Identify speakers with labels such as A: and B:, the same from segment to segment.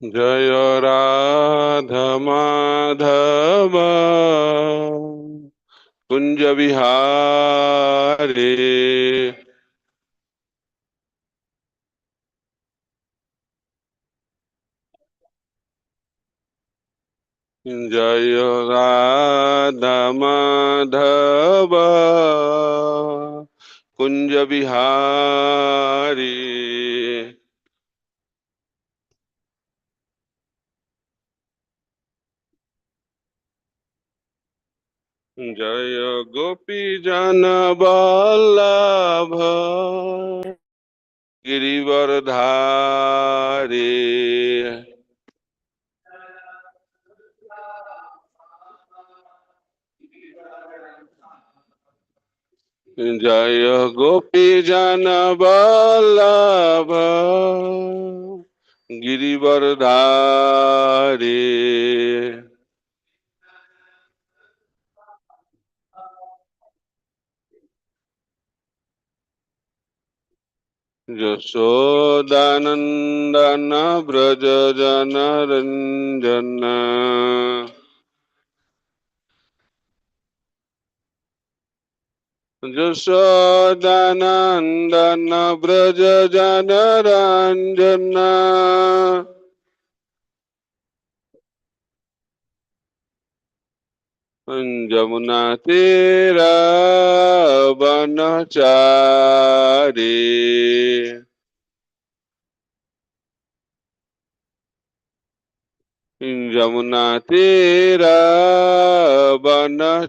A: जय राधा माधव कुंज विहारी। जय राधा माधव कुंज विहारी। जय गोपी जन वल्लभ गिरिवरधारी। जय गोपी जन वल्लभ गिरिवरधारी। यशोदानंदन व्रज जन रंजन। यशोदानंदन व्रज जन रंजन। जमुना तेरा बनचारी। जमुना तेरा बनचारी।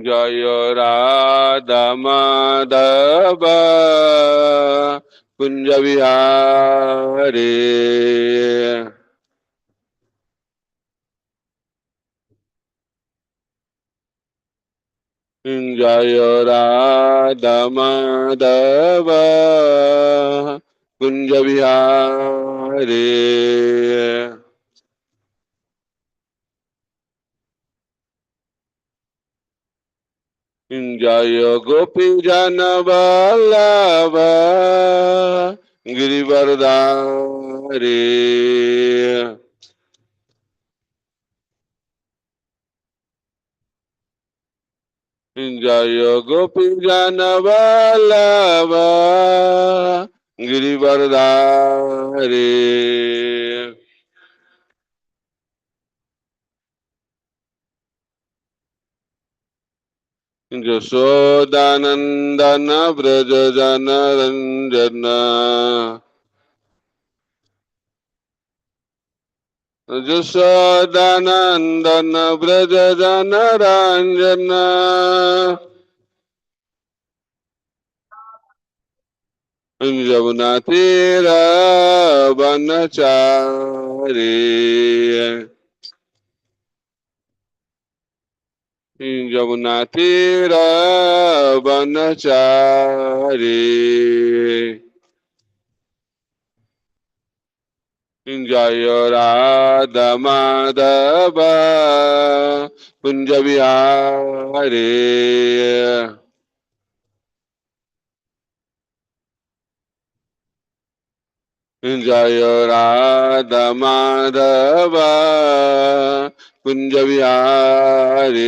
A: जय राधा माधव कुंज विहारी। जय राधा माधव कुंज विहारी। जय गोपी जन वल्लभ गिरिवरधारी। जय गोपी जन वल्लभ गिरिवरधारी। यशोदानंदन व्रज जन रंजन। यशोदानंदन व्रज जन रंजन। जमुना तेरा बनचारी। जमुना तेरा बनचारी। जय राधा माधव कुंज विहारी। जय राधा माधव कुंज विहारी।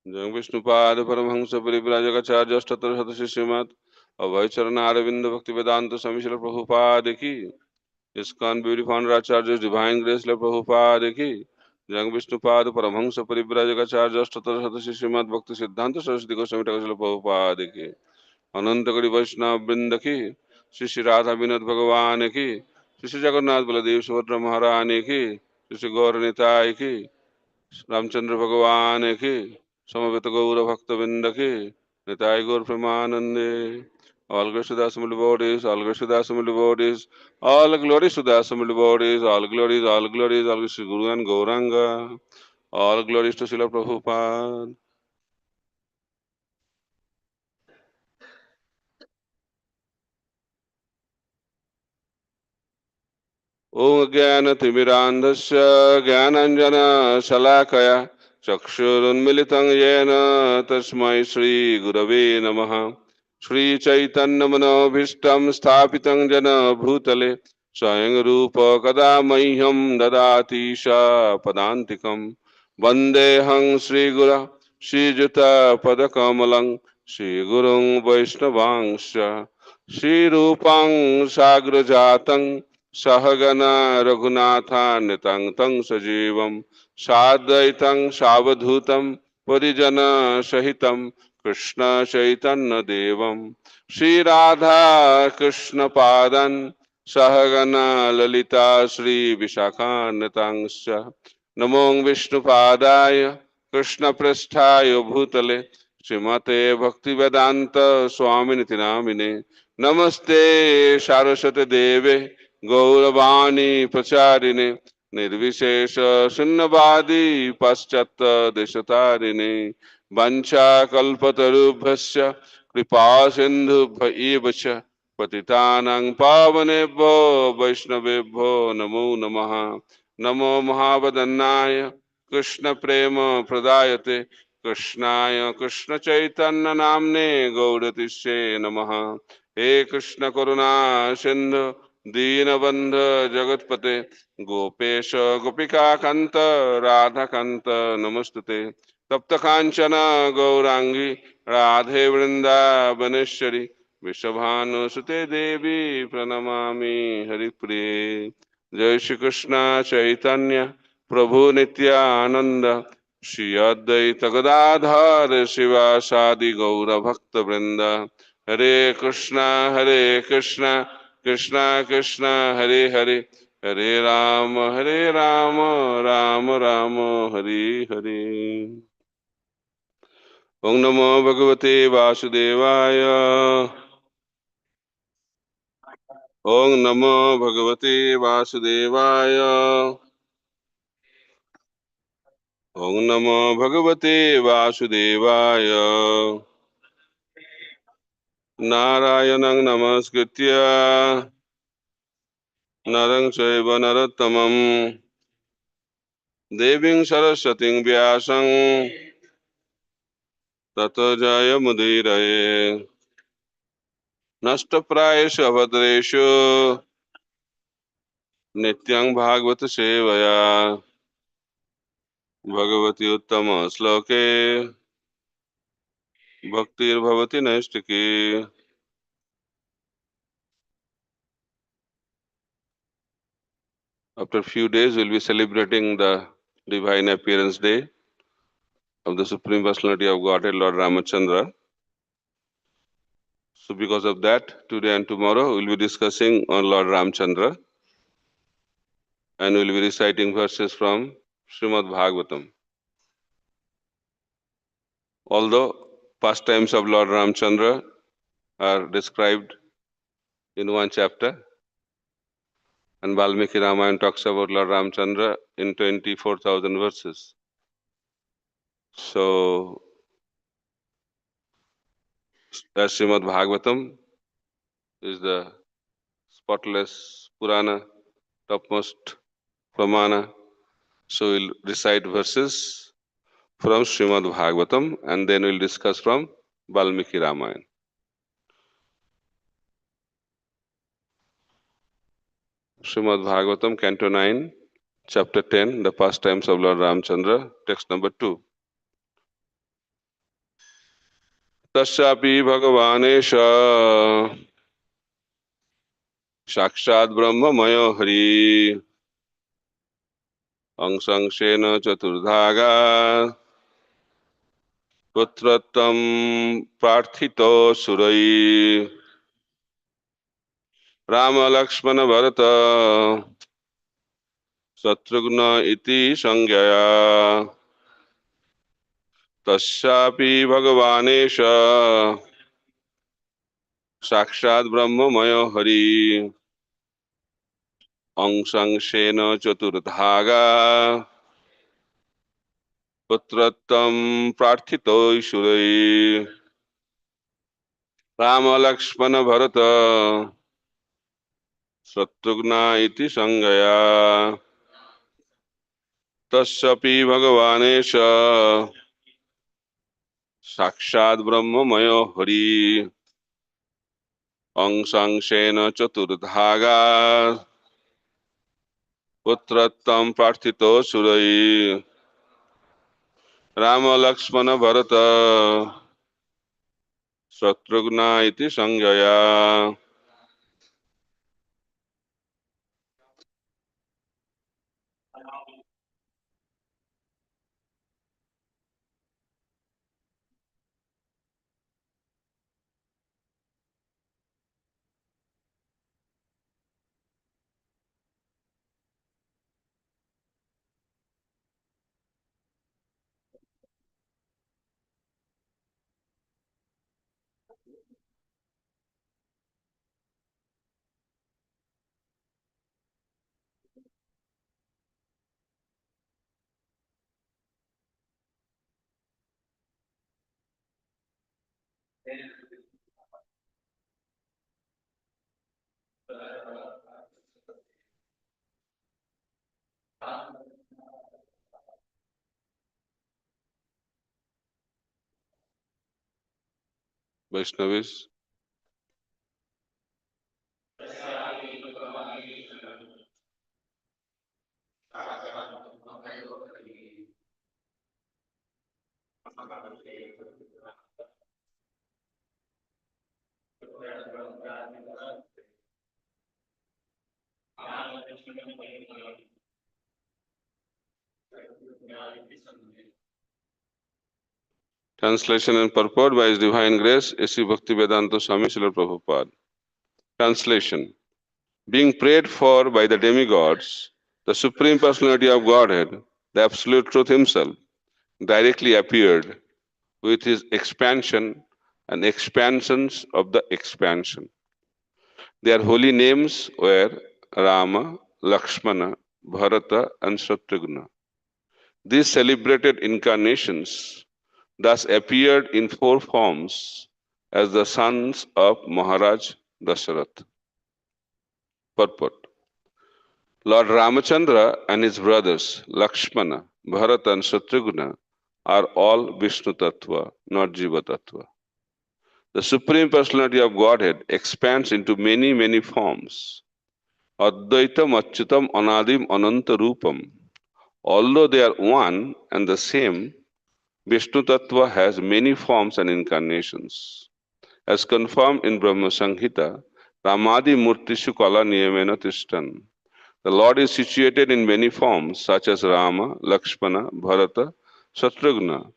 A: जय विष्णुपाद परमहंस परिव्राजकाचार्य अष्टोत्तर शतशिष्यमत् अभय चरण अरविंद भक्ति वेदांत स्वामी श्रील प्रभुपाद की। इस्कॉन ब्यूटी फाउंडर आचार्य डिवाइन ग्रेस श्रील प्रभुपाद की। जय विष्णुपाद परमहंस परिव्राजकाचार्य अष्टोत्तर शतशिष्यमत् भक्ति सिद्धांत सरस्वती गोस्वामी ठाकुर श्रील प्रभुपाद की। अनंत कड़ी वैष्णव वृंद की। श्री श्री राधा विनोद भगवान की। श्री श्री जगन्नाथ बलदेव सुभद्रा महारानी की। श्री श्री गौर निताय की। रामचंद्र भगवान की। समवेत गौर भक्त वृंद की। निताय गौर प्रेमानंदे। All glories to the assembled devotees, all glories to the assembled devotees, all glories to the assembled devotees, all glories, all glories, all glories to Guru and Gauranga, all glories to Srila Prabhupada. ॐ ज्ञानतिमिरान्धस्य ज्ञानाञ्जनशलाकया चक्षुरुन्मिलितं येन तस्मै श्रीगुरवे नमः। श्रीचैतन्यमनोभीष्टं स्थापितं जन भूतले स्वयं रूप कदा मह्यं ददाति स पदान्तिकं। वन्देऽहं श्रीगुरः श्रीयुतपदकमलं श्रीगुरुं वैष्णवांश्च श्रीरूपां साग्रजातं सहगना रघुनाथान्वितं तं सजीवं साद्वैतं सावधूतं परिजनसहितं कृष्ण चैतन्यदेवं श्रीराधा कृष्णपादान् सहगना ललिता श्रीविशाखान्वितांश्च नमो विष्णुपादाय कृष्णपृष्ठाय भूतले श्रीमते भक्तिवेदांत स्वामिनिति नामिने नमस्ते सारस्वती देवे गौरवाणी प्रचारिणे निर्विशेष शून्यवादी पाश्चात्य देशतारिणे वंशाकल्पतरुभ्यश्च कृपा सिन्धुभ्य एव च पतितानां पावनेभ्यो वैष्णवेभ्यो नमो नमः। नमो महावदन्नाय कृष्ण प्रेम प्रदायते कृष्णाय कृष्ण चैतन्य नामने गौरतिष्ये नमः। हे कृष्ण करुणा सिंधु दीनबंध जगतपते गोपेश गोपिका कांत राधा कांत नमस्तुते तप्त कांचन गौरांगी राधे वृंदावनेश्वरी विश्वभानुसुते देवी प्रणमामि हरिप्रिये। जय श्री कृष्ण चैतन्य प्रभु नित्यानंद श्री अद्वैत गदाधर शिवासादि गौर भक्त वृंद। हरे कृष्णा कृष्णा कृष्णा हरे हरे हरे राम राम राम हरे हरे। ओम नमो भगवते वासुदेवाय। ओम नमो भगवते वासुदेवाय। ओम नमो भगवते वासुदेवाय। नारायणं नमस्कृत्य नरं चैव नरोत्तमं देवीं सरस्वतीं व्यासं ततो जयमुदीरये। नष्टप्रायेषु अभद्रेषु नित्यं भागवत सेवया भगवती उत्तम श्लोके भक्तिर्भवति नैष्टिकी। After a few days, we'll be celebrating the Divine Appearance Day of the Supreme Personality of Godhead, Lord Ramachandra. So because of that, today and tomorrow, we'll be discussing on Lord Ramchandra and we'll be reciting verses from Srimad Bhagavatam. Although pastimes of Lord Ramchandra are described in one chapter, and Valmiki Ramayana talks about Lord Ramchandra in 24,000 verses. So, as Srimad Bhagavatam is the spotless Purana, topmost Pramana, so we'll recite verses from Srimad Bhagavatam and then we'll discuss from Valmiki Ramayana. Srimad Bhagavatam, Canto 9, Chapter 10, The Pastimes of Lord Ramchandra, text number 2. Tasyapi Bhagavanesha Sakshat Brahma Mayo Hari Angsangshena Chaturdhaga Putratam Prarthito Surai Rama Lakshmana Bharata Satrugna Iti Sangyaya Tasyapi Bhagavanesha Sakshat Brahma Mayo Hari Angsangshena Chaturdhaga Putratam Prarthito Surai Rama Lakshmana Bharata Shatrugna iti Sangaya. Tasyapi Bhagavanesha Sakshad Brahmamayo Hari Angsangshena Chaturdhaga Putrattam Prarthito Surai Rama Lakshmana Bharata Shatrugna iti Sangaya. Vaishnavis. Translation and purport by His Divine Grace, A.C. Bhaktivedanta Swamy Srila Prabhupada. Translation. Being prayed for by the demigods, the Supreme Personality of Godhead, the Absolute Truth Himself, directly appeared with His expansion and expansions of the expansion. Their holy names were Rama, Lakshmana, Bharata, and Shatrugna. These celebrated incarnations thus appeared in four forms as the sons of Maharaj Dasharatha. Purport. Lord Ramachandra and his brothers Lakshmana, Bharata, and Shatrugna are all Vishnu Tattva, not Jiva Tattva. The Supreme Personality of Godhead expands into many, many forms. Advaitam Achyutam Anadim Ananta Rupam. Although they are one and the same, Vishnu Tattva has many forms and incarnations. As confirmed in Brahma Samhita, Ramadi Murtishu Kala Niyamena Tishtan. The Lord is situated in many forms, such as Rama, Lakshmana, Bharata, Shatrugna,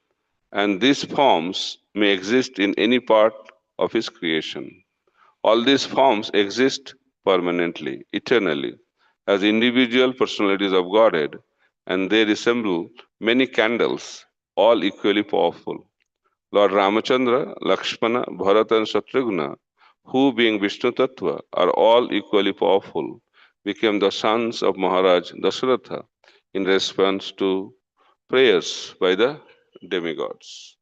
A: and these forms may exist in any part of His creation. All these forms exist permanently, eternally, as individual personalities of Godhead, and they resemble many candles, all equally powerful. Lord Ramachandra, Lakshmana, Bharata, and Shatrugna, who being Vishnu Tattva are all equally powerful, became the sons of Maharaj Dasharatha in response to prayers by the demigods.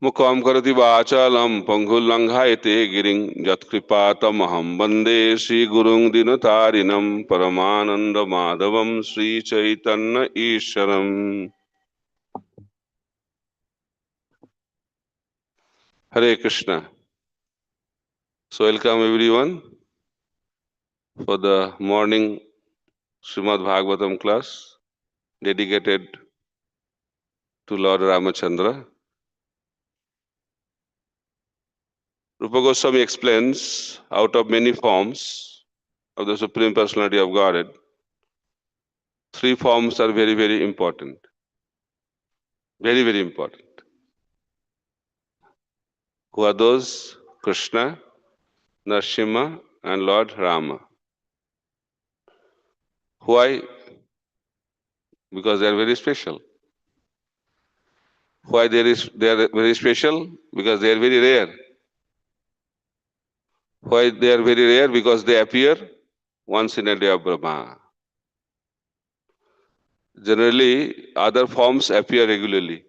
A: Mukam karati vachalam pangulanghayate giring jatkripatamaham bande Sri Gurung Dinatarinam Paramananda Madhavam Sri Chaitanya Isharam. Hare Krishna. So welcome everyone for the morning Srimad Bhagavatam class dedicated to Lord Ramachandra. Rupa Goswami explains, out of many forms of the Supreme Personality of Godhead, three forms are very, very important. Very, very important. Who are those? Krishna, Narasimha, and Lord Rama. Why? Because they are very special. Why they are very special? Because they are very rare. Why they are very rare? Because they appear once in a day of Brahma. Generally, other forms appear regularly.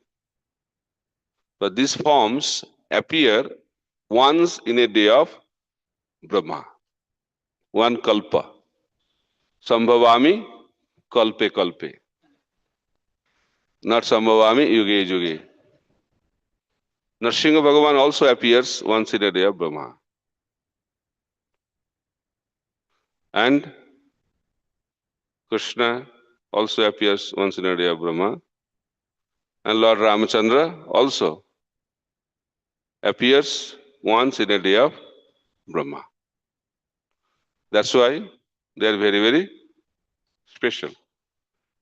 A: But these forms appear once in a day of Brahma. one kalpa. Sambhavami kalpe kalpe. Not Sambhavami yuge yuge. Nrsimha Bhagavan also appears once in a day of Brahma. And Krishna also appears once in a day of Brahma. And Lord Ramachandra also appears once in a day of Brahma. That's why they are very, very special.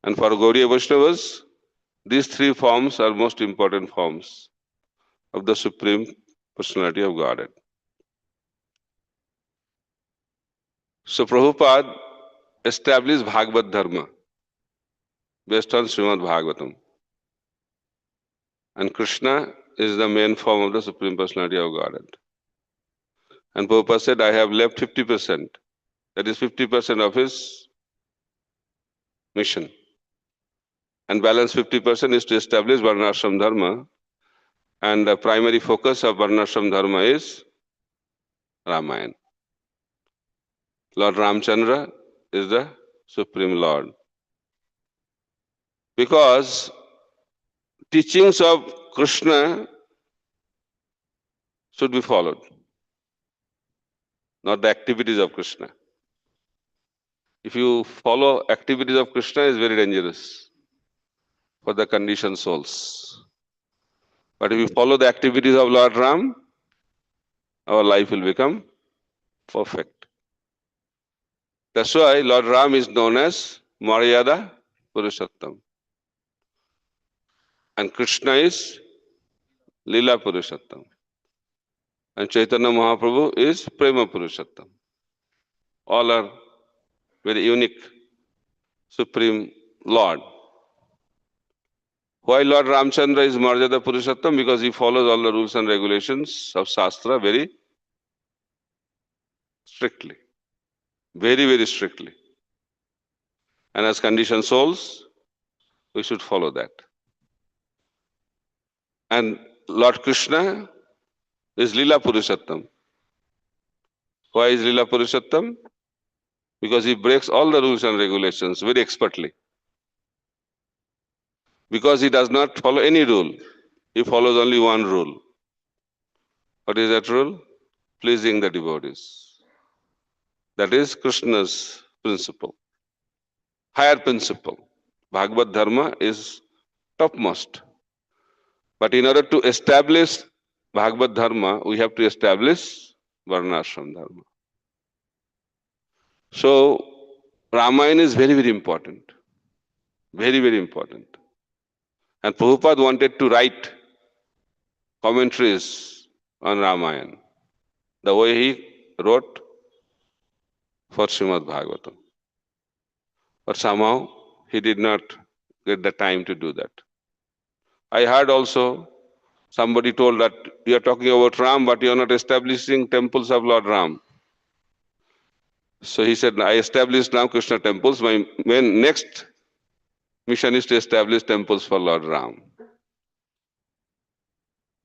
A: And for Gaudiya Vaishnavas, these three forms are most important forms of the Supreme Personality of Godhead. So Prabhupada established Bhagavad Dharma based on Srimad Bhagavatam. And Krishna is the main form of the Supreme Personality of Godhead. And Prabhupada said, I have left 50%. That is 50% of his mission. And balance 50% is to establish Varnashram Dharma. And the primary focus of Varnashram Dharma is Ramayana. Lord Ramchandra is the Supreme Lord. Because teachings of Krishna should be followed, not the activities of Krishna. If you follow activities of Krishna, it's very dangerous for the conditioned souls. But if you follow the activities of Lord Ram, our life will become perfect. That's why Lord Ram is known as Maryada Purushottam. And Krishna is Lila Purushottam. And Chaitanya Mahaprabhu is Prema Purushottam. All are very unique Supreme Lord. Why Lord Ramchandra is Maryada Purushottam? Because he follows all the rules and regulations of Shastra very strictly. Very, very strictly. And as conditioned souls, we should follow that. And Lord Krishna is Lila Purushottam. Why is Lila Purushottam? Because he breaks all the rules and regulations very expertly. Because he does not follow any rule. He follows only one rule. What is that rule? Pleasing the devotees. That is Krishna's principle. Higher principle. Bhagavad Dharma is topmost. But in order to establish Bhagavad Dharma, we have to establish Varnashram Dharma. So, Ramayana is very, very important. Very, very important. And Prabhupada wanted to write commentaries on Ramayana, the way he wrote for Srimad Bhagavatam. But somehow he did not get the time to do that. I heard also somebody told that you are talking about Ram, but you are not establishing temples of Lord Ram. So he said, I established now Krishna temples. My next mission is to establish temples for Lord Ram.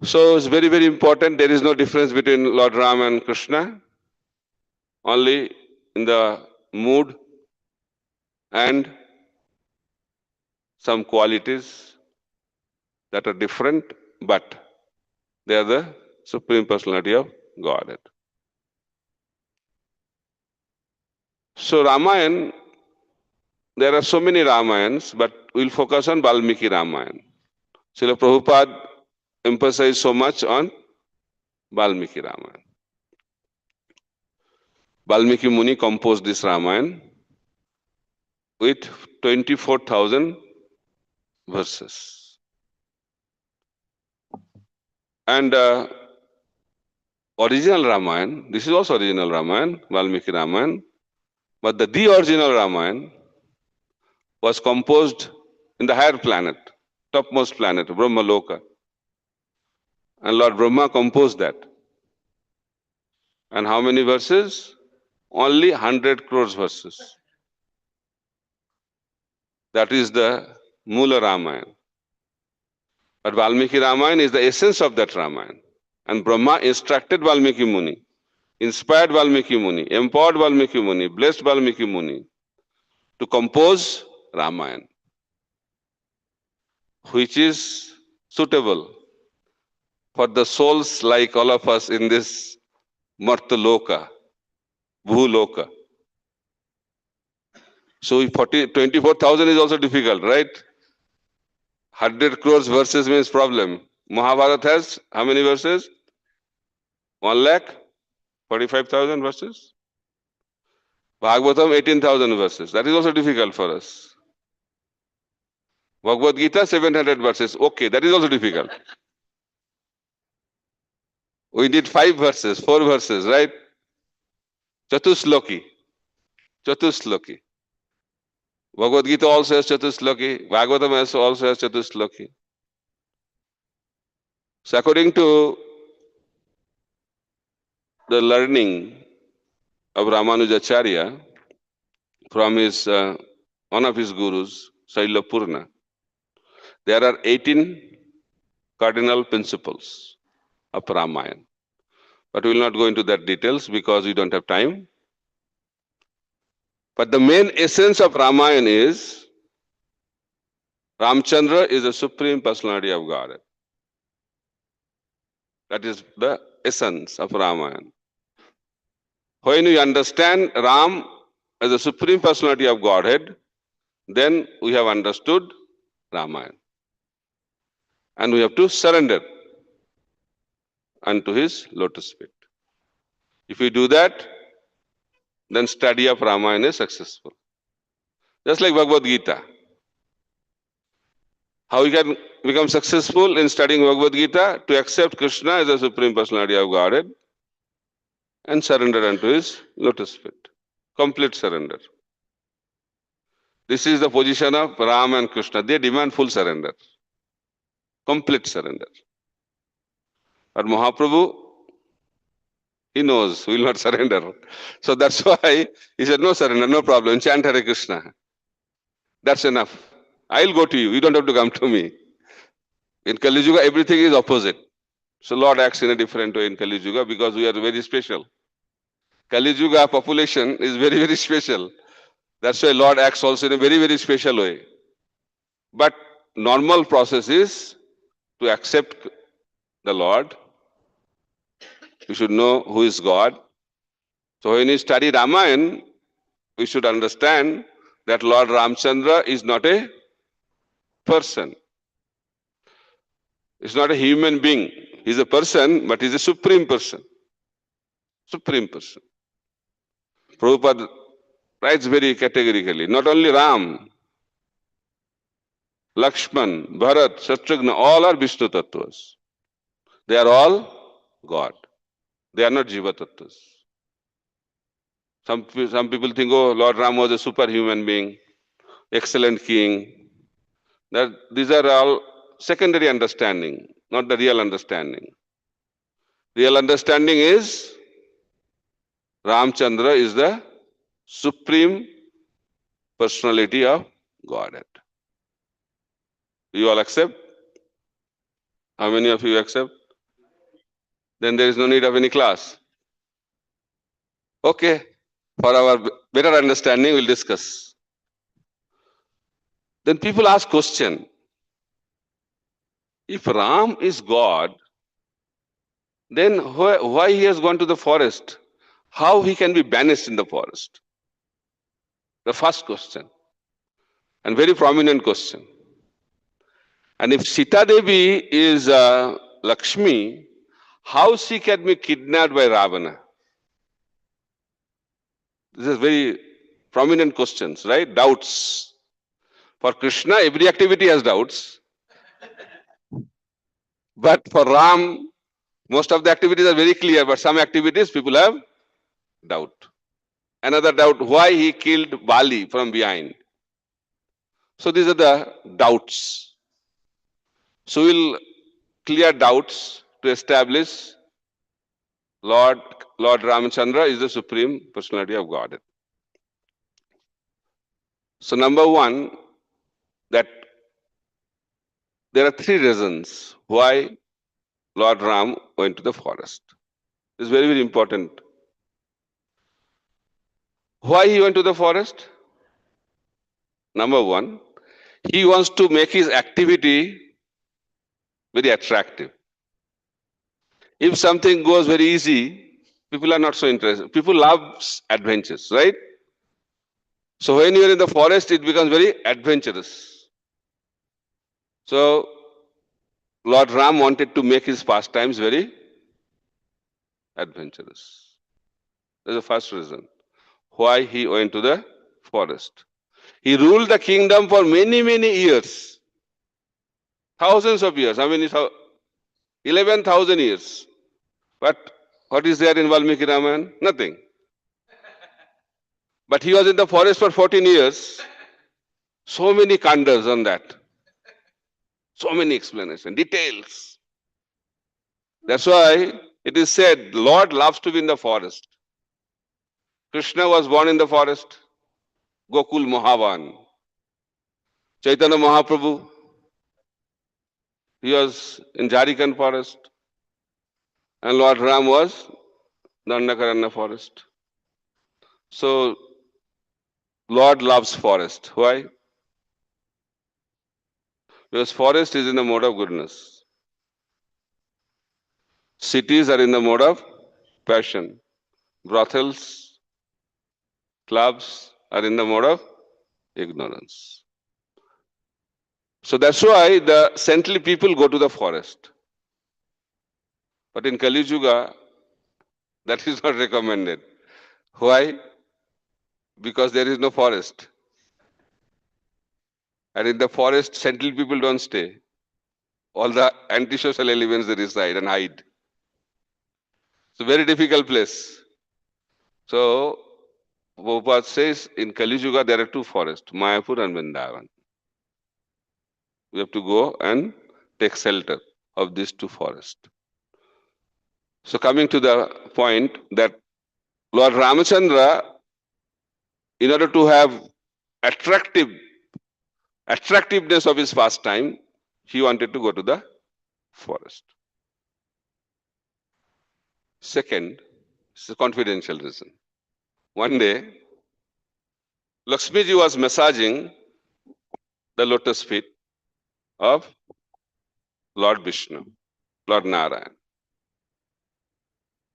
A: So it's very, very important. There is no difference between Lord Ram and Krishna. Only in the mood and some qualities that are different, but they are the Supreme Personality of Godhead. So Ramayana, there are so many Ramayans, but we'll focus on Valmiki Ramayana. Srila Prabhupada emphasized so much on Valmiki Ramayana. Valmiki Muni composed this Ramayana with 24,000 verses. And original Ramayana, this is also original Ramayana, Valmiki Ramayana, but the original Ramayana was composed in the higher planet, topmost planet, Brahma Loka. And Lord Brahma composed that. And how many verses? Only 100 crores verses. That is the Mula Ramayana. But Valmiki Ramayana is the essence of that Ramayana. And Brahma instructed Valmiki Muni inspired Valmiki Muni, empowered Valmiki Muni, blessed Valmiki Muni to compose Ramayana, which is suitable for the souls like all of us in this Martaloka, Bhuloka. So 24,000 is also difficult, right? 100 crores verses means problem. Mahabharata has how many verses? 1,45,000 verses. Bhagavatam 18,000 verses. That is also difficult for us. Bhagavad Gita 700 verses. Okay, that is also difficult. We need 5 verses, 4 verses, right? Chatusloki. Chatusloki. Bhagavad Gita also has Chatusloki. Bhagavatam also has Chatusloki. So according to the learning of Ramanujacharya from his one of his gurus, Sailapurna, there are 18 cardinal principles of Ramayana. But we will not go into that details because we don't have time. But the main essence of Ramayana is Ramchandra is the supreme personality of God. That is the essence of Ramayana. When we understand Ram as the supreme personality of Godhead, then we have understood Ramayana. And we have to surrender unto his lotus feet. If we do that, then study of Ramayana is successful. Just like Bhagavad Gita. How we can become successful in studying Bhagavad Gita? To accept Krishna as the supreme personality of Godhead and surrender unto his lotus feet. Complete surrender. This is the position of Ram and Krishna. They demand full surrender. Complete surrender. But Mahaprabhu, he knows we will not surrender. So that's why he said, no surrender, no problem. Chant Hare Krishna. That's enough. I'll go to you. You don't have to come to me. In Kali Yuga, everything is opposite. So Lord acts in a different way in Kali Yuga because we are very special. Kali Yuga population is very, very special. That's why Lord acts also in a very, very special way. But normal process is to accept the Lord. We should know who is God. So when we study Ramayana, we should understand that Lord Ramchandra is not a person. He's not a human being. He's a person, but he's a supreme person. Supreme person. Prabhupada writes very categorically, not only Ram, Lakshman, Bharat, Shatrugna, all are Vishnu Tattvas. They are all God. They are not Jiva Tattvas. Some people think, oh, Lord Ram was a superhuman being, excellent king. These are all secondary understanding, not the real understanding. Real understanding is Ramchandra is the supreme personality of Godhead. You all accept? How many of you accept? Then there is no need of any class. Okay, for our better understanding, we'll discuss. Then people ask question, if Ram is God, then why he has gone to the forest? How he can be banished in the forest? The first question, and very prominent question. And if Sita Devi is Lakshmi, how she can be kidnapped by Ravana? This is very prominent questions, right? Doubts. For Krishna, every activity has doubts. But for Ram, most of the activities are very clear, but some activities people have doubt. Another doubt, why he killed Bali from behind. So these are the doubts. So we'll clear doubts to establish Lord Ramachandra is the supreme personality of Godhead. So number one, that there are 3 reasons why Lord Ram went to the forest. It's very, very important Why he went to the forest? Number one, he wants to make his activity very attractive. If something goes very easy, people are not so interested. People love adventures, right? So when you are in the forest, it becomes very adventurous. So Lord Ram wanted to make his pastimes very adventurous. That's the first reason why he went to the forest. He ruled the kingdom for many, many years. Thousands of years. I mean, it's 11,000 years. But what is there in Valmiki Ramayana? Nothing. But he was in the forest for 14 years. So many kandas on that. So many explanations, details. That's why it is said, Lord loves to be in the forest. Krishna was born in the forest. Gokul Mohavan. Chaitanya Mahaprabhu, he was in Jharkhand forest. And Lord Ram was Dandakaranya forest. So Lord loves forest. Why? Because forest is in the mode of goodness. Cities are in the mode of passion. Brothels, clubs are in the mode of ignorance. So that's why the saintly people go to the forest. But in Kali Yuga, that is not recommended. Why? Because there is no forest. And in the forest, saintly people don't stay. All the antisocial elements they reside and hide. It's a very difficult place. So Prabhupada says in Kali Yuga there are two forests, Mayapur and Vrindavan. We have to go and take shelter of these two forests. So coming to the point that Lord Ramachandra, in order to have attractiveness of his pastime, he wanted to go to the forest. Second, it's a confidential reason. One day, Lakshmiji was massaging the lotus feet of Lord Vishnu, Lord Narayan.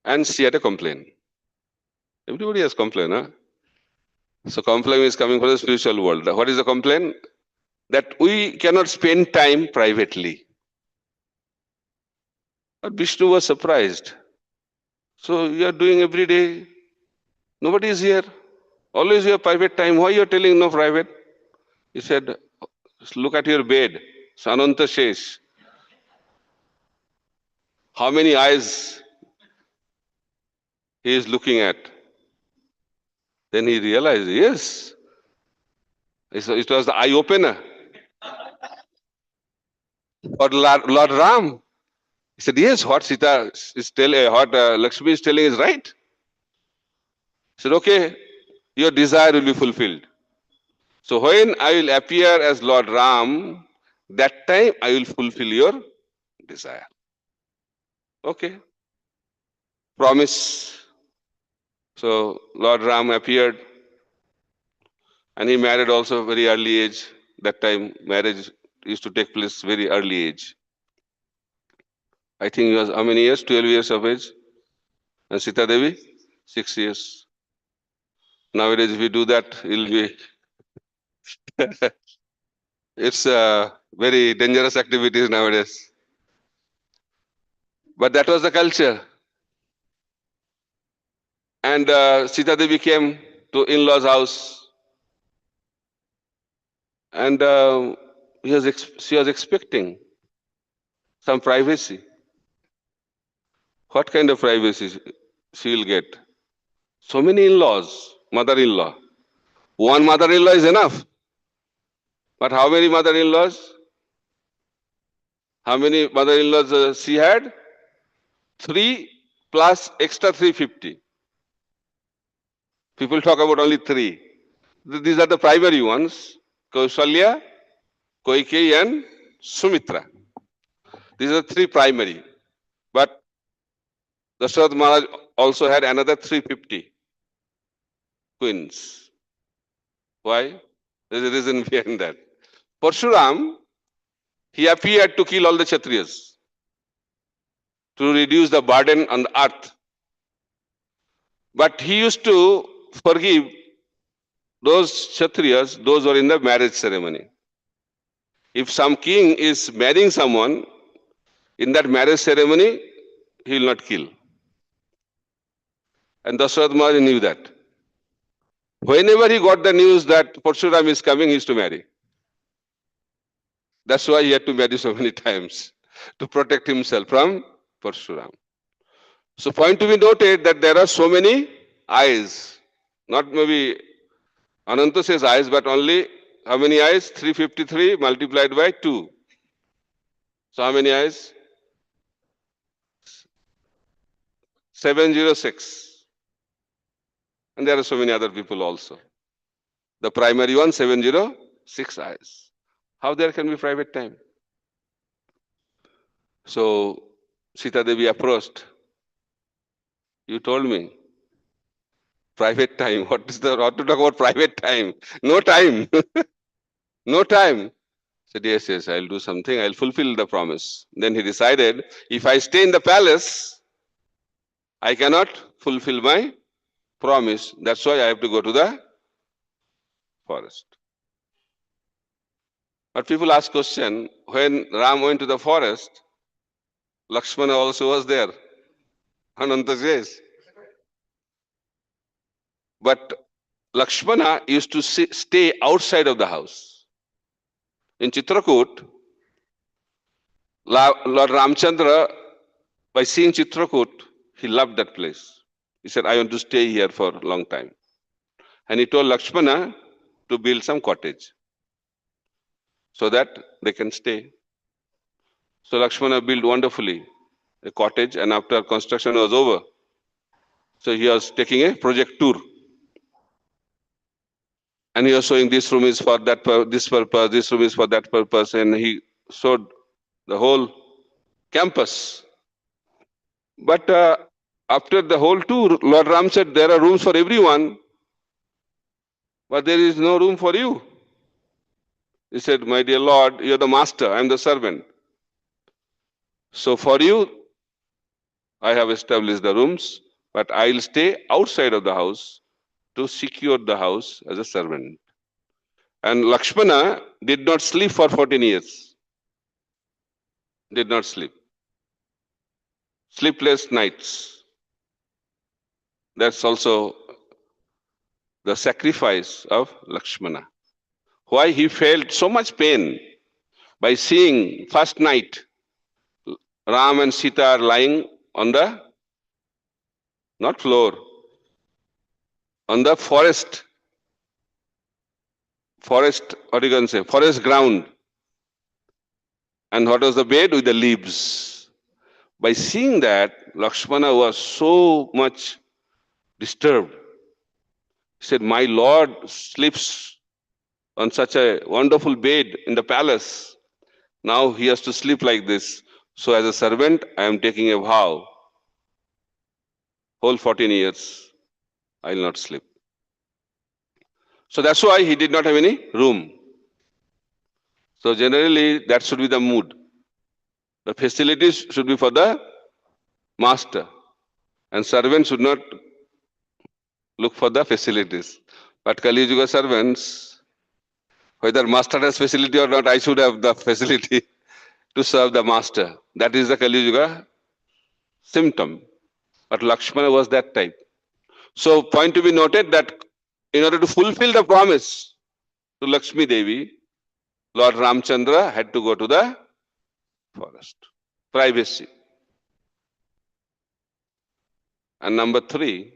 A: And she had a complaint. Everybody has complaint, huh? So complaint is coming from the spiritual world. What is the complaint? That we cannot spend time privately. But Vishnu was surprised. So you are doing every day. Nobody is here. Always your private time. Why you are telling no private? He said, look at your bed. Sananta Shesh. How many eyes he is looking at? Then he realized, yes, it was the eye opener for Lord Ram. He said, yes, what Sita is telling, what Lakshmi is telling is right. He said, okay, your desire will be fulfilled. So when I will appear as Lord Ram, that time I will fulfill your desire. Okay. Promise. So Lord Ram appeared and he married also very early age. That time marriage used to take place very early age. I think he was how many years? 12 years of age. And Sita Devi? 6 years. Nowadays if we do that, it'll be it's very dangerous activities nowadays. But that was the culture. And Sita Devi came to in-laws' house. And she was expecting some privacy. What kind of privacy she will get? So many in-laws, mother-in-law. One mother-in-law is enough. But how many mother-in-laws? How many mother-in-laws she had? 3 plus extra 350. People talk about only 3. These are the primary ones. Kausalya, Koikeyi and Sumitra. These are 3 primary. But Dasharath Maharaj also had another 350. queens. Why? There is a reason behind that. Parshuram, he appeared to kill all the Kshatriyas, to reduce the burden on the earth. But he used to forgive those Kshatriyas, those who are in the marriage ceremony. If some king is marrying someone, in that marriage ceremony, he will not kill. And Dasharatha Maharaj knew that. Whenever he got the news that Parshuram is coming, he used to marry. That's why he had to marry so many times, to protect himself from Parshuram. So point to be noted that there are so many eyes. Not maybe Ananta says eyes, but only how many eyes? 353 multiplied by 2. So how many eyes? 706. And there are so many other people also. The primary one, 706 eyes. How there can be private time? So Sita Devi approached. You told me. Private time. What to talk about private time? No time. No time. Said, yes, I'll do something. I'll fulfill the promise. Then he decided, if I stay in the palace, I cannot fulfill my promise. That's why I have to go to the forest. But people ask question, when Ram went to the forest, Lakshmana also was there. Ananta says. But Lakshmana used to stay outside of the house. In Chitrakoot, Lord Ramchandra, by seeing Chitrakoot, he loved that place. He said, I want to stay here for a long time. And he told Lakshmana to build some cottage so that they can stay. So Lakshmana built wonderfully a cottage, and after construction was over, so he was taking a project tour. And he was showing this room is for that this purpose, this room is for that purpose, and he showed the whole campus. But after the whole tour, Lord Ram said, there are rooms for everyone, but there is no room for you. He said, my dear Lord, you are the master, I am the servant. So for you, I have established the rooms, but I will stay outside of the house to secure the house as a servant. And Lakshmana did not sleep for 14 years. Did not sleep. Sleepless nights. That's also the sacrifice of Lakshmana. Why he felt so much pain by seeing first night Ram and Sita are lying on the, not floor, on the forest, what you can say, forest ground. And what was the bed? With the leaves. By seeing that, Lakshmana was so much disturbed. He said, my Lord sleeps on such a wonderful bed in the palace. Now he has to sleep like this. So as a servant, I am taking a vow. Whole 14 years, I will not sleep. So that's why he did not have any room. So generally, that should be the mood. The facilities should be for the master. And servants should not look for the facilities. But Kali Yuga servants, whether master has facility or not, I should have the facility to serve the master. That is the Kali Yuga symptom. But Lakshmana was that type. So point to be noted that in order to fulfill the promise to Lakshmi Devi, Lord Ramchandra had to go to the forest. Privacy. And number 3,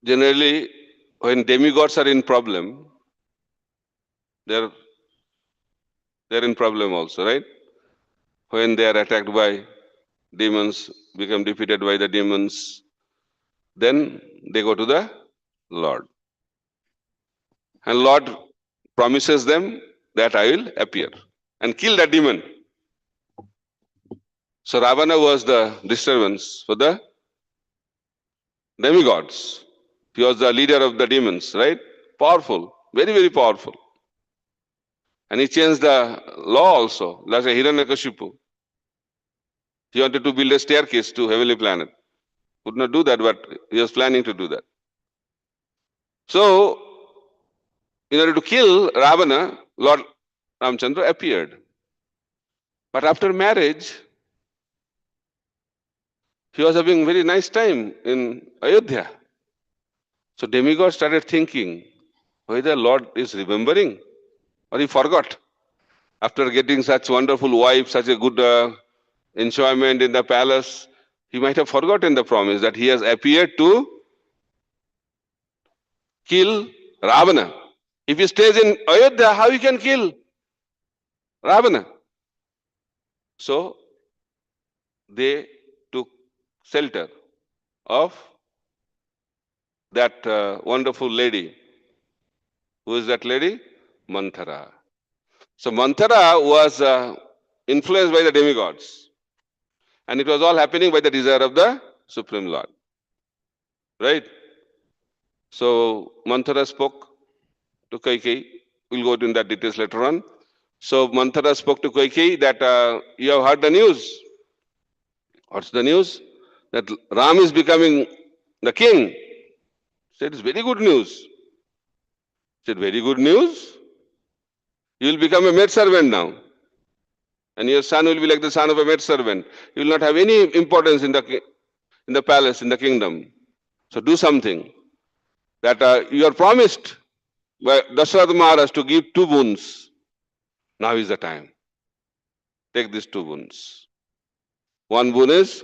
A: generally when demigods are in problem, they're in problem also, right? When they are attacked by demons, become defeated by the demons, then they go to the Lord. And Lord promises them that I will appear and kill that demon. So Ravana was the disturbance for the demigods. He was the leader of the demons, right? Powerful, very, very powerful. And he changed the law also, like a Hiranyakashipu. He wanted to build a staircase to heavenly planet. Could not do that, but he was planning to do that. So, in order to kill Ravana, Lord Ramchandra appeared. But after marriage, he was having very nice time in Ayodhya. So demigod started thinking whether Lord is remembering or he forgot. After getting such wonderful wife, such a good enjoyment in the palace, he might have forgotten the promise that he has appeared to kill Ravana. If he stays in Ayodhya, how he can kill Ravana? So they took shelter of that wonderful lady. Who is that lady? Manthara. So Manthara was influenced by the demigods. And it was all happening by the desire of the Supreme Lord. Right? So Manthara spoke to Kaikeyi. We'll go into that details later on. So Manthara spoke to Kaikeyi that you have heard the news. What's the news? That Ram is becoming the king. She said, it's very good news. She said, very good news? You will become a maid servant now. And your son will be like the son of a maid servant. You will not have any importance in the palace, in the kingdom. So do something. That you are promised by Dasharatha Maharaj to give 2 boons. Now is the time. Take these 2 boons. One boon is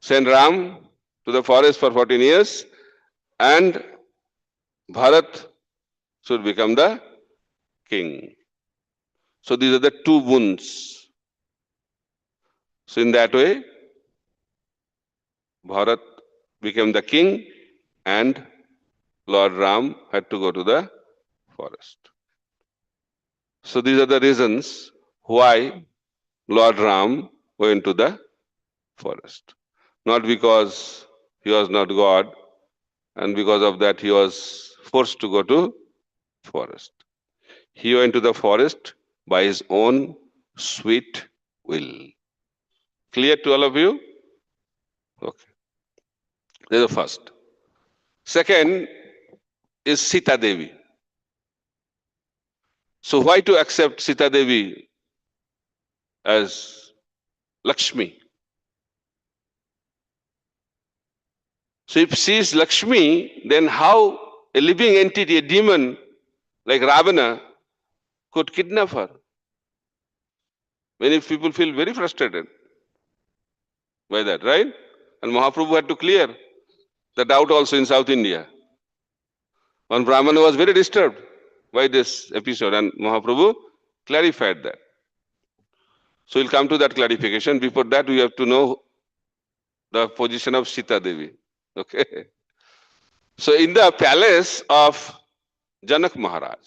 A: send Ram to the forest for 14 years and Bharat should become the king. So these are the 2 boons. So in that way, Bharat became the king and Lord Ram had to go to the forest. So these are the reasons why Lord Ram went to the forest. Not because he was not God, and because of that he was forced to go to forest. He went to the forest by his own sweet will. Clear to all of you? Okay. This is the first. Second is Sita Devi. So why to accept Sita Devi as Lakshmi? So if she is Lakshmi, then how a living entity, a demon like Ravana could kidnap her? Many people feel very frustrated by that, right? And Mahaprabhu had to clear the doubt also in South India. One Brahmana was very disturbed by this episode and Mahaprabhu clarified that. So we'll come to that clarification. Before that, we have to know the position of Sita Devi. Okay. So in the palace of Janak Maharaj.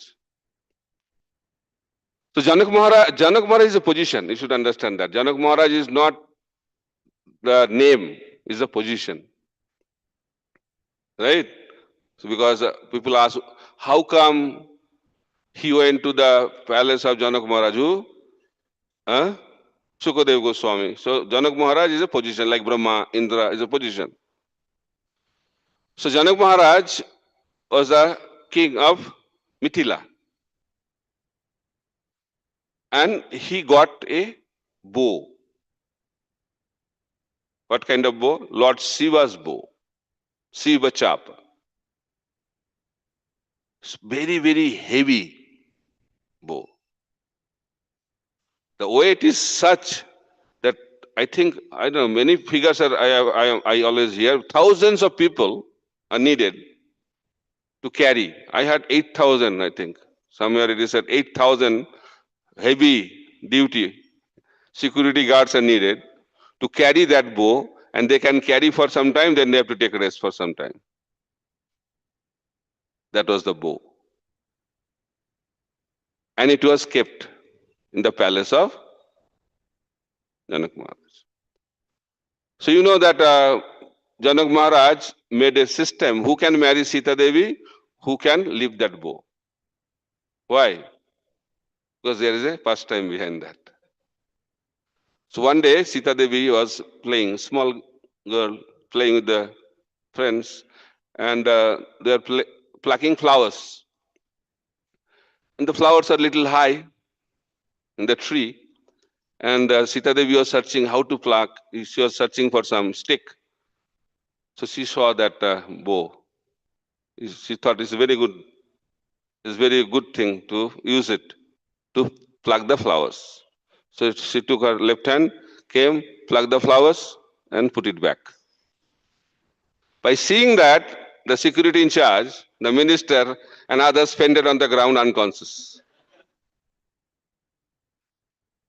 A: So Janak Maharaj is a position. You should understand that. Janak Maharaj is not the name, is a position. Right? So because people ask, how come he went to the palace of Janak Maharaj? Who? Sukadev Goswami. So Janak Maharaj is a position, like Brahma, Indra is a position. So Janak Maharaj was the king of Mithila. And he got a bow. What kind of bow? Lord Shiva's bow. Shiva chapa. It's very, very heavy bow. The weight is such that I think, I don't know, many figures I always hear, thousands of people are needed to carry. I had 8,000, I think. Somewhere it is said 8,000 heavy duty security guards are needed to carry that bow, and they can carry for some time, then they have to take rest for some time. That was the bow. And it was kept in the palace of Janak Maharaj. So you know that Janak Maharaj made a system. Who can marry Sita Devi? Who can leave that bow? Why? Because there is a pastime behind that. So one day Sita Devi was playing, small girl playing with the friends, and they are plucking flowers. And the flowers are little high in the tree. And Sita Devi was searching how to pluck. She was searching for some stick. So she saw that bow. She thought it's a very good thing to use it to pluck the flowers. So she took her left hand, came, plucked the flowers, and put it back. By seeing that, the security in charge, the minister, and others fainted on the ground unconscious.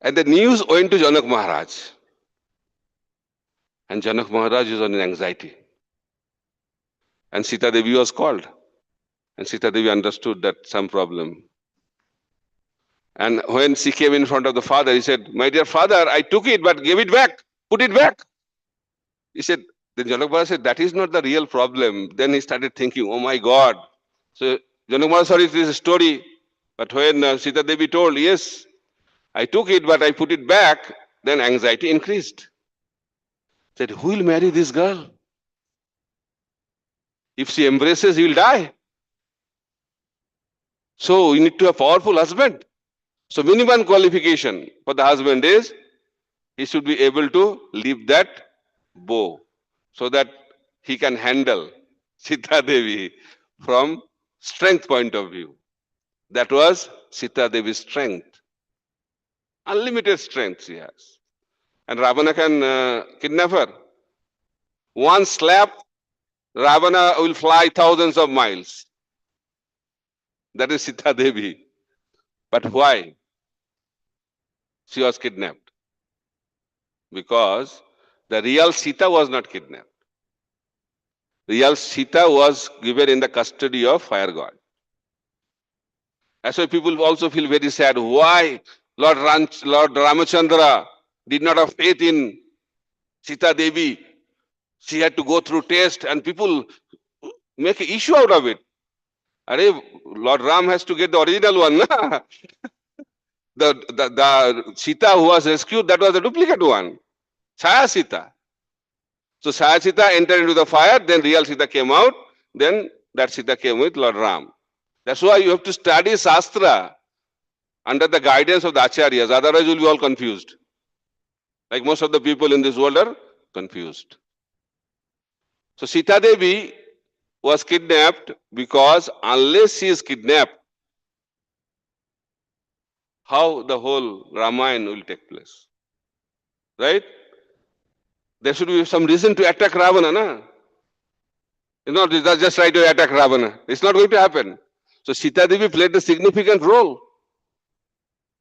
A: And the news went to Janak Maharaj. And Janak Maharaj is on anxiety. And Sita Devi was called. And Sita Devi understood that some problem. And when she came in front of the father, he said, "My dear father, I took it, but gave it back. Put it back." He said, then Janak Maharaj said, "That is not the real problem." Then he started thinking, "Oh my God." So Janak Maharaj said it is a story. But when Sita Devi told, "Yes, I took it, but I put it back," then anxiety increased. Said, "Who will marry this girl? If she embraces, he will die. So we need to have a powerful husband." So minimum qualification for the husband is he should be able to leave that bow so that he can handle Sita Devi from strength point of view. That was Sita Devi's strength. Unlimited strength she has. And Ravana can kidnap her. One slap, Ravana will fly thousands of miles. That is Sita Devi. But why she was kidnapped? Because the real Sita was not kidnapped. Real Sita was given in the custody of fire god. That's why people also feel very sad. Why Lord Ramachandra did not have faith in Sita Devi? She had to go through test, and people make an issue out of it. Arey, Lord Ram has to get the original one. Na? The Sita who was rescued, that was the duplicate one. Saya Sita. So Saya Sita entered into the fire, then real Sita came out, then that Sita came with Lord Ram. That's why you have to study Shastra under the guidance of the Acharyas, otherwise you'll be all confused. Like most of the people in this world are confused. So Sita Devi was kidnapped because unless she is kidnapped, how the whole Ramayana will take place? Right? There should be some reason to attack Ravana, na? It's not just try to attack Ravana. It's not going to happen. So Sita Devi played a significant role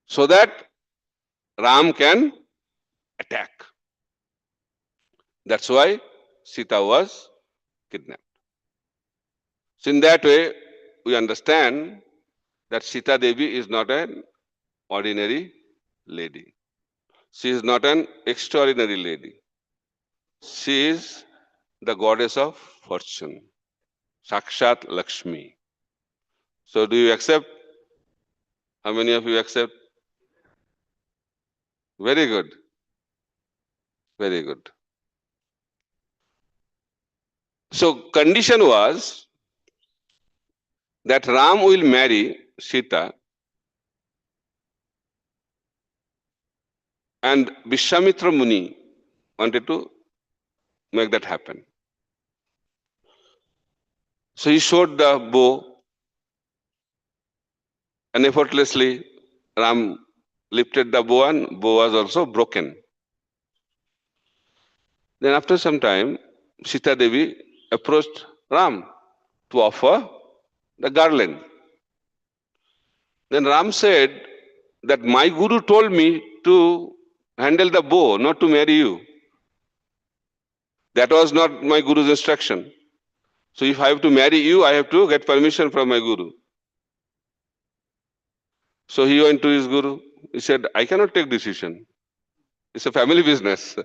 A: so that Ram can attack. That's why Sita was kidnapped. So in that way, we understand that Sita Devi is not an ordinary lady. She is not an extraordinary lady. She is the goddess of fortune, Sakshat Lakshmi. So do you accept? How many of you accept? Very good. Very good. So condition was that Ram will marry Sita and Vishwamitra Muni wanted to make that happen. So he showed the bow and effortlessly Ram lifted the bow and bow was also broken. Then after some time, Sita Devi approached Ram to offer the garland. Then Ram said that my guru told me to handle the bow, not to marry you. That was not my guru's instruction. So if I have to marry you, I have to get permission from my guru. So he went to his guru. He said, I cannot take decision. It's a family business.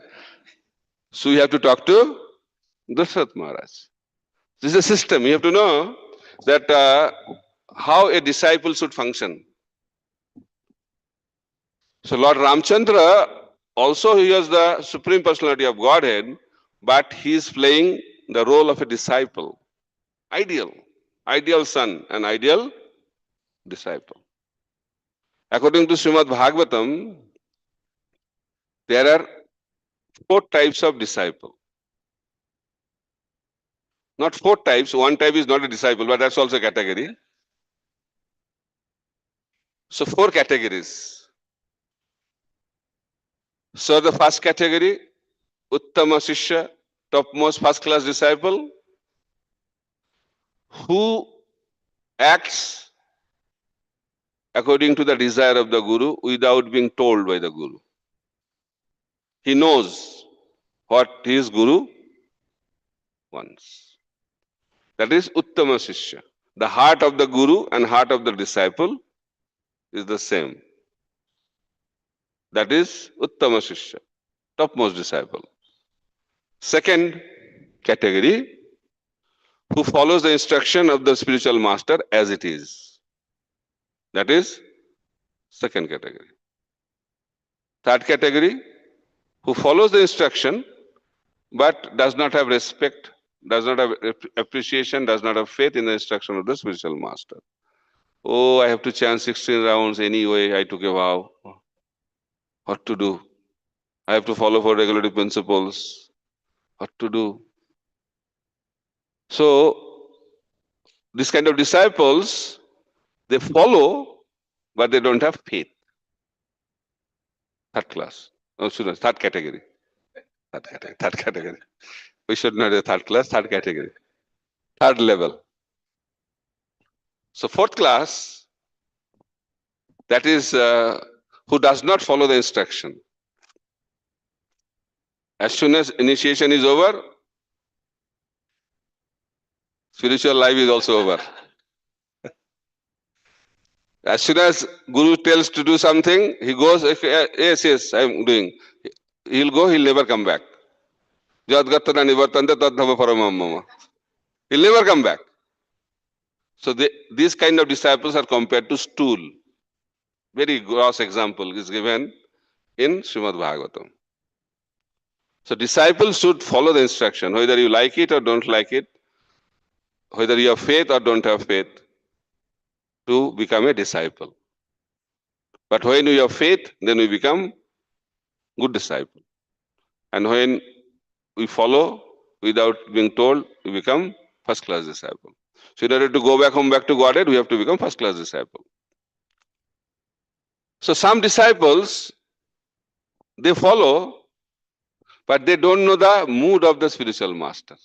A: So you have to talk to Dasarat Maharaj. This is a system. You have to know that how a disciple should function. So Lord Ramchandra also he is the Supreme Personality of Godhead, but he is playing the role of a disciple. Ideal son, an ideal disciple. According to Srimad Bhagavatam, there are 4 types of disciple. Not 4 types, one type is not a disciple, but that's also a category. So 4 categories. So the first category, Uttama Shishya, topmost first class disciple, who acts according to the desire of the Guru without being told by the Guru. He knows what his Guru wants. That is Uttama Shishya. The heart of the Guru and heart of the disciple is the same. That is Uttama Shishya, topmost disciple. Second category, who follows the instruction of the spiritual master as it is. That is second category. Third category, who follows the instruction but does not have respect, does not have appreciation, does not have faith in the instruction of the spiritual master. Oh, I have to chant 16 rounds anyway, I took a vow. What to do? I have to follow 4 regulative principles. What to do? So, this kind of disciples, they follow, but they don't have faith. Third class. Oh, students, third category. Third category. We should not have third class, third category. Third level. So, fourth class, that is who does not follow the instruction. As soon as initiation is over, spiritual life is also over. As soon as Guru tells to do something, he goes, yes, I am doing. He'll go, he'll never come back. He'll never come back. So these kind of disciples are compared to stool. Very gross example is given in Srimad Bhagavatam. So disciples should follow the instruction, whether you like it or don't like it, whether you have faith or don't have faith, to become a disciple. But when we have faith, then we become good disciple. And when we follow without being told, we become first class disciple. So in order to go back home, back to Godhead, we have to become first class disciple. So some disciples, they follow, but they don't know the mood of the spiritual master.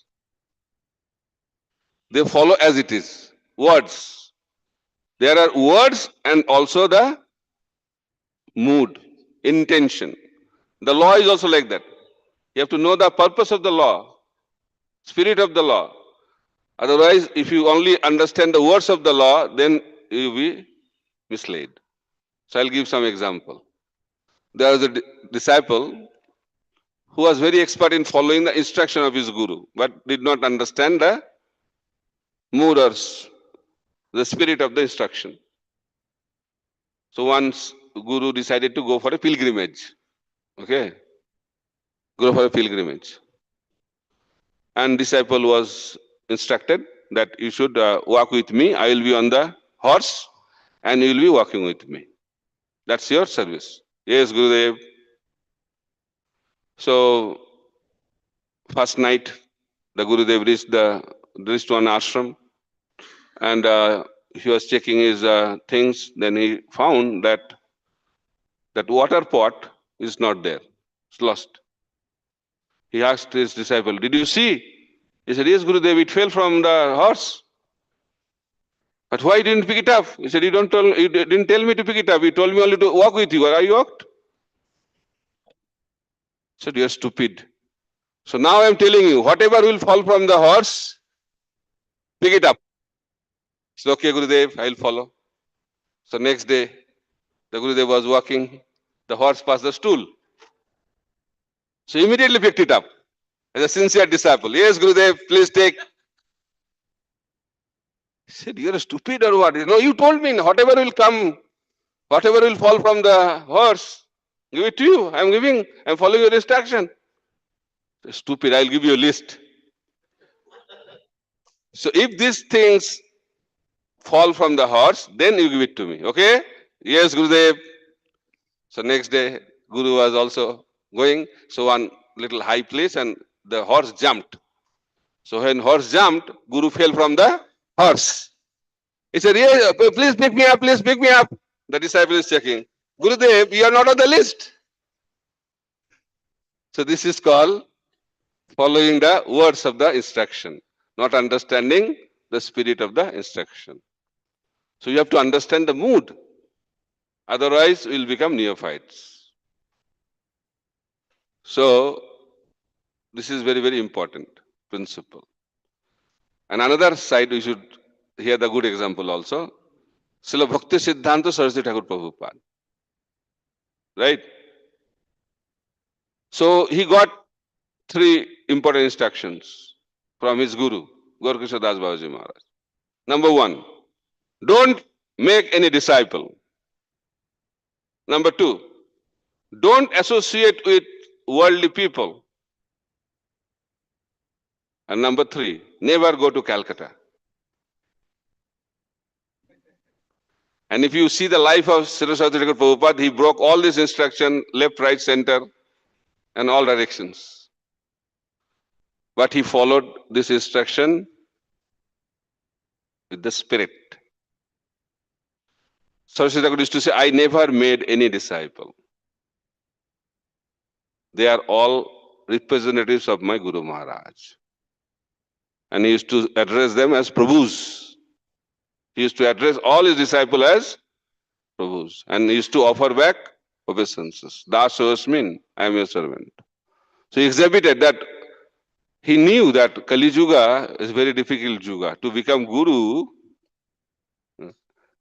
A: They follow as it is. Words. There are words and also the mood, intention. The law is also like that. You have to know the purpose of the law, spirit of the law. Otherwise, if you only understand the words of the law, then you will be misled. So I'll give some example. There was a disciple who was very expert in following the instruction of his guru, but did not understand the mood or the spirit of the instruction. So once guru decided to go for a pilgrimage. Okay. Go for a pilgrimage. And disciple was instructed that you should walk with me. I will be on the horse and you will be walking with me. That's your service. Yes, Gurudev. So first night, the Gurudev reached one ashram, and he was checking his things. Then he found that water pot is not there. It's lost. He asked his disciple, "Did you see?" He said, "Yes, Gurudev, it fell from the horse." "But why didn't you pick it up?" He said, "You didn't tell me to pick it up. You told me only to walk with you. Are you walked?" He said, "You're stupid. So now I'm telling you, whatever will fall from the horse, pick it up." He said, "Okay, Gurudev, I'll follow." So next day, the Gurudev was walking. The horse passed the stool. So immediately picked it up. as a sincere disciple. Yes, Gurudev, please take. He said, you're stupid or what? No, you told me whatever will come, whatever will fall from the horse, give it to you. I'm following your instruction. Stupid, I'll give you a list. So if these things fall from the horse, then you give it to me. Okay? Yes, Gurudev. So next day, Guru was also going. So one little high place and the horse jumped. So when horse jumped, Guru fell from the horse. He said, yeah, please pick me up, please pick me up. The disciple is checking. Gurudev, you are not on the list. So this is called following the words of the instruction, not understanding the spirit of the instruction. So you have to understand the mood. Otherwise, we will become neophytes. So this is very, very important principle. And another side, we should hear the good example also. Srila Bhakti Siddhanta Saraswati Thakur Prabhupada. Right? So he got three important instructions from his guru, Gaurakrishna Das Babaji Maharaj. Number one, don't make any disciple. Number two, don't associate with worldly people. And number three, never go to Calcutta. And if you see the life of Saraswati Thakur Prabhupada, he broke all this instruction, left, right, center, and all directions. But he followed this instruction with the spirit. Saraswati Thakur used to say, I never made any disciple. They are all representatives of my Guru Maharaj. And he used to address them as Prabhus. He used to address all his disciples as Prabhus. And he used to offer back obeisances. Dasosmin, I am your servant. So he exhibited that he knew that Kali Yuga is very difficult Yuga. To become Guru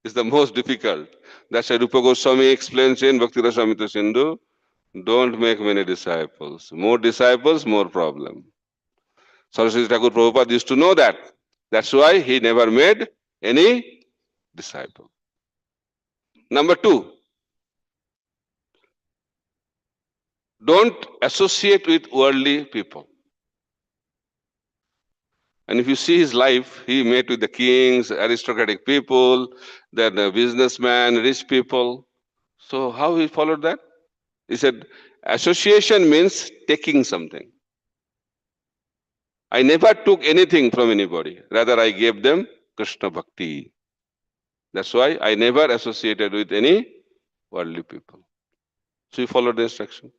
A: is the most difficult. That's why Rupa Goswami explains in Bhakti Rasamrita Sindhu, don't make many disciples. More disciples, more problem. Saraswati Thakur Prabhupada used to know that. That's why he never made any disciple. Number two, don't associate with worldly people. And if you see his life, he met with the kings, aristocratic people, then the businessmen, rich people. So how he followed that? He said, association means taking something. I never took anything from anybody. Rather, I gave them Krishna Bhakti. That's why I never associated with any worldly people. So he followed the instruction.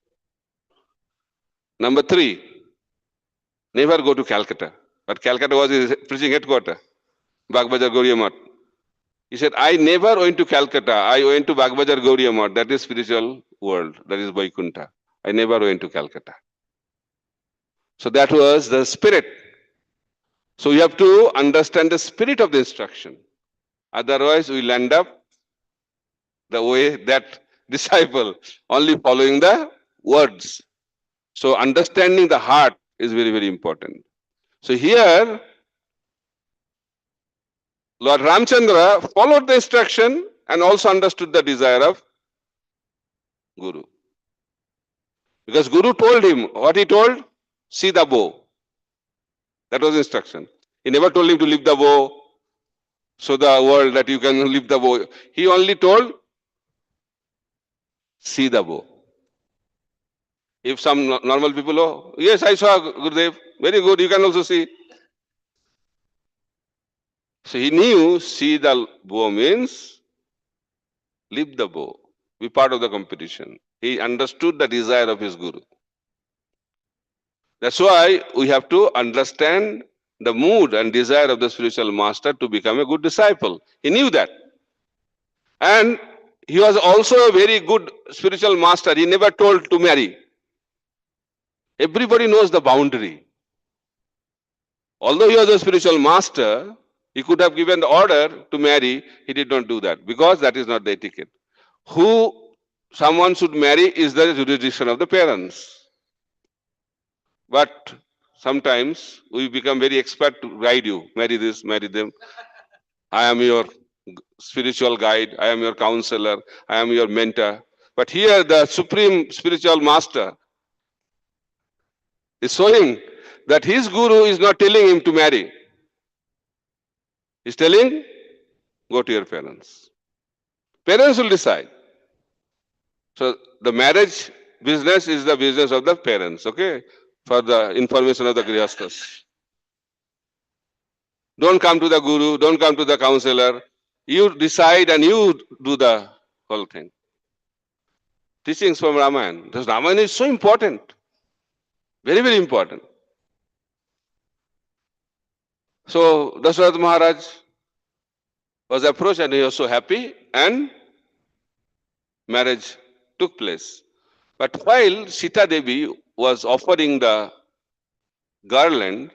A: Number three, never go to Calcutta. But Calcutta was his preaching headquarters, Bhagavata Gauriya Math. He said, I never went to Calcutta. I went to Bhagavata Gauriya Math. That is spiritual world. That is Vaikuntha. I never went to Calcutta. So that was the spirit. So you have to understand the spirit of the instruction. Otherwise, we will end up the way that disciple, only following the words. So understanding the heart is very, very important. So here, Lord Ramchandra followed the instruction and also understood the desire of Guru. Because Guru told him, what he told? See the bow. That was instruction. He never told him to leave the bow, so the world that you can leave the bow. He only told, see the bow. If some normal people, oh, yes, I saw Gurudev, very good, you can also see. So he knew, see the bow means, leave the bow, be part of the competition. He understood the desire of his Guru. That's why we have to understand the mood and desire of the spiritual master to become a good disciple. He knew that. And he was also a very good spiritual master. He never told to marry. Everybody knows the boundary. Although he was a spiritual master, he could have given the order to marry. He did not do that because that is not the etiquette. Who someone should marry is the jurisdiction of the parents. But sometimes we become very expert to guide you. Marry this, marry them. I am your spiritual guide. I am your counselor. I am your mentor. But here the supreme spiritual master is showing that his guru is not telling him to marry. He's telling, go to your parents. Parents will decide. So the marriage business is the business of the parents, okay? For the information of the grihasthas. Don't come to the guru, don't come to the counselor. You decide and you do the whole thing. Teachings from Ramayana. This Ramayana is so important. Very, very important. So Dasharatha Maharaj was approached and he was so happy and marriage took place. But while Sita Devi was offering the garland,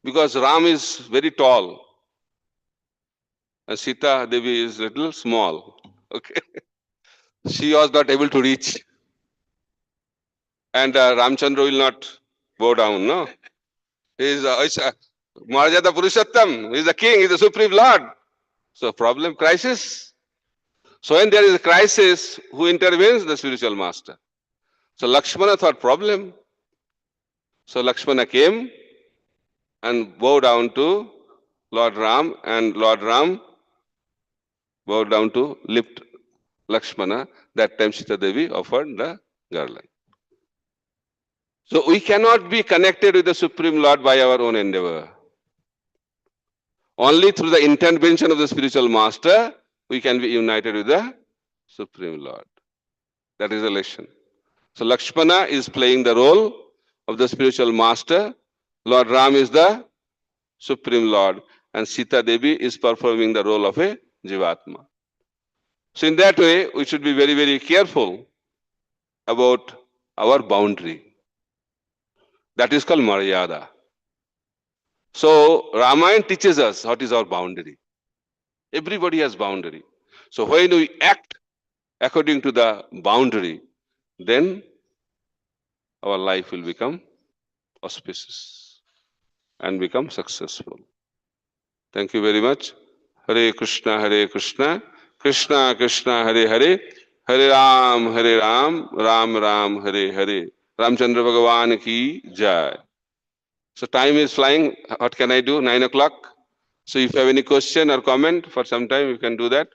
A: because Ram is very tall and Sita Devi is little small, okay, she was not able to reach. And Ramchandra will not bow down, no? He is Maharaja Purushottam, he is the king, he is the supreme lord. So problem, crisis. So when there is a crisis, who intervenes? The spiritual master. So Lakshmana thought problem. So Lakshmana came and bowed down to Lord Ram, and Lord Ram bowed down to lift Lakshmana. That time Sita Devi offered the garland. So we cannot be connected with the Supreme Lord by our own endeavor. Only through the intervention of the spiritual master, we can be united with the Supreme Lord. That is the lesson. So Lakshmana is playing the role of the spiritual master. Lord Ram is the Supreme Lord. And Sita Devi is performing the role of a Jivatma. So in that way, we should be very, very careful about our boundary. That is called Maryada. So Ramayana teaches us what is our boundary. Everybody has boundary. So when we act according to the boundary, then our life will become auspicious and become successful. Thank you very much. Hare Krishna, Krishna Krishna, Hare Hare, Hare Ram, Ram Ram, Hare Hare. Ramchandra Bhagavan ki jai. So time is flying. What can I do? 9 o'clock. So if you have any question or comment for some time, you can do that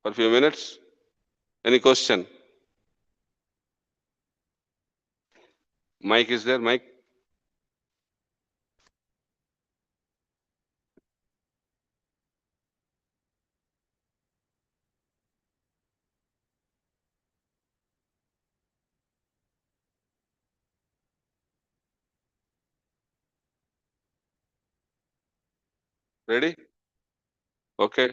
A: for a few minutes. Any question? Mic is there? Mic? Ready? Okay.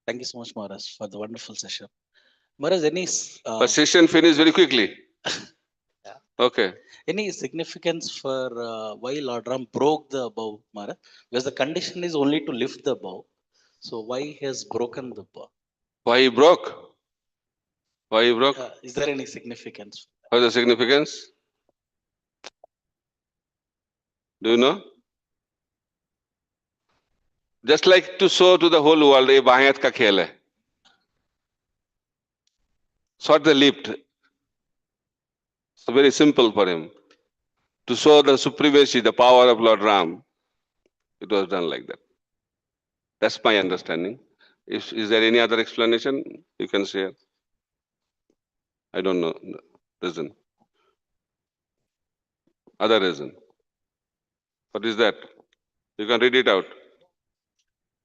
B: Thank you so much, Maharaj, for the wonderful session. Maharaj,
A: The session finished very quickly.
B: Yeah.
A: Okay.
B: Any significance for why Lord Ram broke the bow, Maharaj? Because the condition is only to lift the bow. So why he has broken the bow?
A: Why he broke? Why he broke?
B: Is there any significance?
A: What is the significance? Do you know? Just like to show to the whole world, ये बाहेत का खेल है. Short the lift. It's very simple for him. To show the supremacy, the power of Lord Ram, it was done like that. That's my understanding. Is there any other explanation you can share? I don't know. Reason. Other reason. What is that? You can read it out.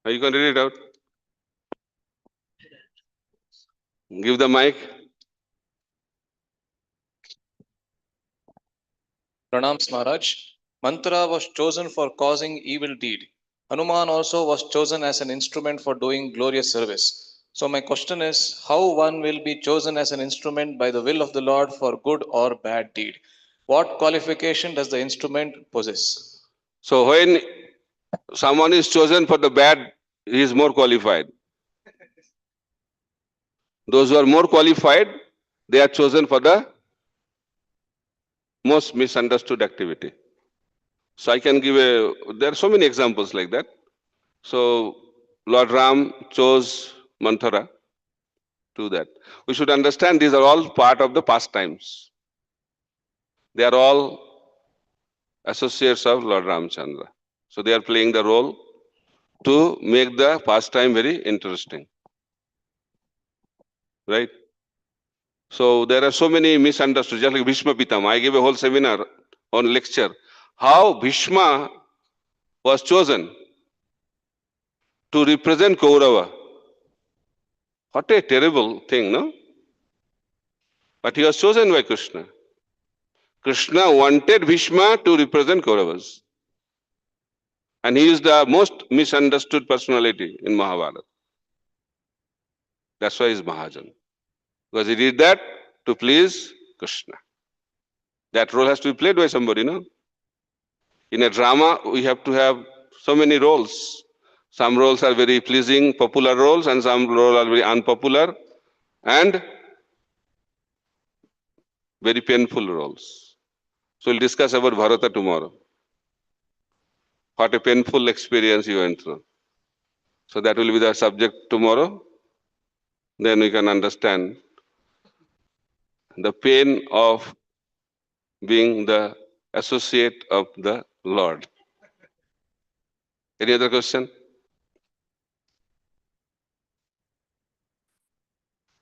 A: You can read it out. Give the mic.
C: Pranams Maharaj. Mantra was chosen for causing evil deed. Hanuman also was chosen as an instrument for doing glorious service. So my question is, how one will be chosen as an instrument by the will of the Lord for good or bad deed? What qualification does the instrument possess?
A: So when someone is chosen for the bad, he is more qualified. Those who are more qualified, they are chosen for the most misunderstood activity. So I can give there are so many examples like that. So Lord Ram chose Manthara to that. We should understand these are all part of the pastimes. They are all associates of Lord Ramchandra. So they are playing the role to make the pastime very interesting. Right? So there are so many misunderstood, just like Bhishma Pitama. I gave a whole seminar on lecture. How Bhishma was chosen to represent Kaurava. What a terrible thing, no? But he was chosen by Krishna. Krishna wanted Bhishma to represent Kauravas. And he is the most misunderstood personality in Mahabharata. That's why he's Mahajan. Because he did that to please Krishna. That role has to be played by somebody, no? In a drama, we have to have so many roles. Some roles are very pleasing, popular roles, and some roles are very unpopular and very painful roles. So we'll discuss about Bharata tomorrow. What a painful experience you went through. So that will be the subject tomorrow. Then we can understand the pain of being the associate of the Lord. Any other question?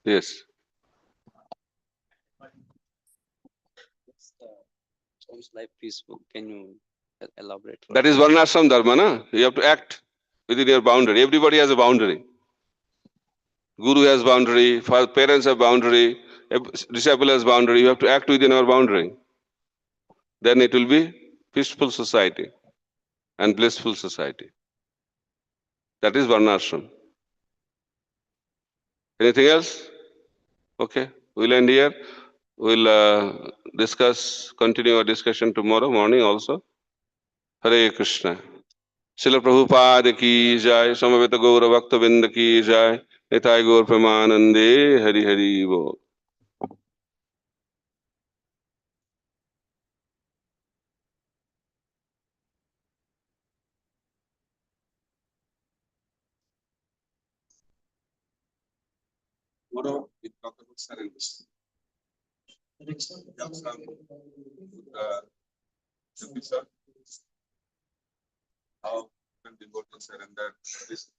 A: Yes.
D: Sounds like peaceful. Can you elaborate?
A: That is Varnashram Dharma, na? You have to act within your boundary. Everybody has a boundary. Guru has boundary, parents have boundary, disciple has boundary. You have to act within our boundary. Then it will be peaceful society and blissful society. That is Varnashram. Anything else? Okay, we'll end here. We'll continue our discussion tomorrow morning also. Hare Krishna. Srila Prabhupada ki jai, Samaveta Gaura Bhakta Binda ki jai, Nitai Gaur Premanande, Hari Hari Bo. Tomorrow we talk about surrender. Episode. How can devotees surrender this?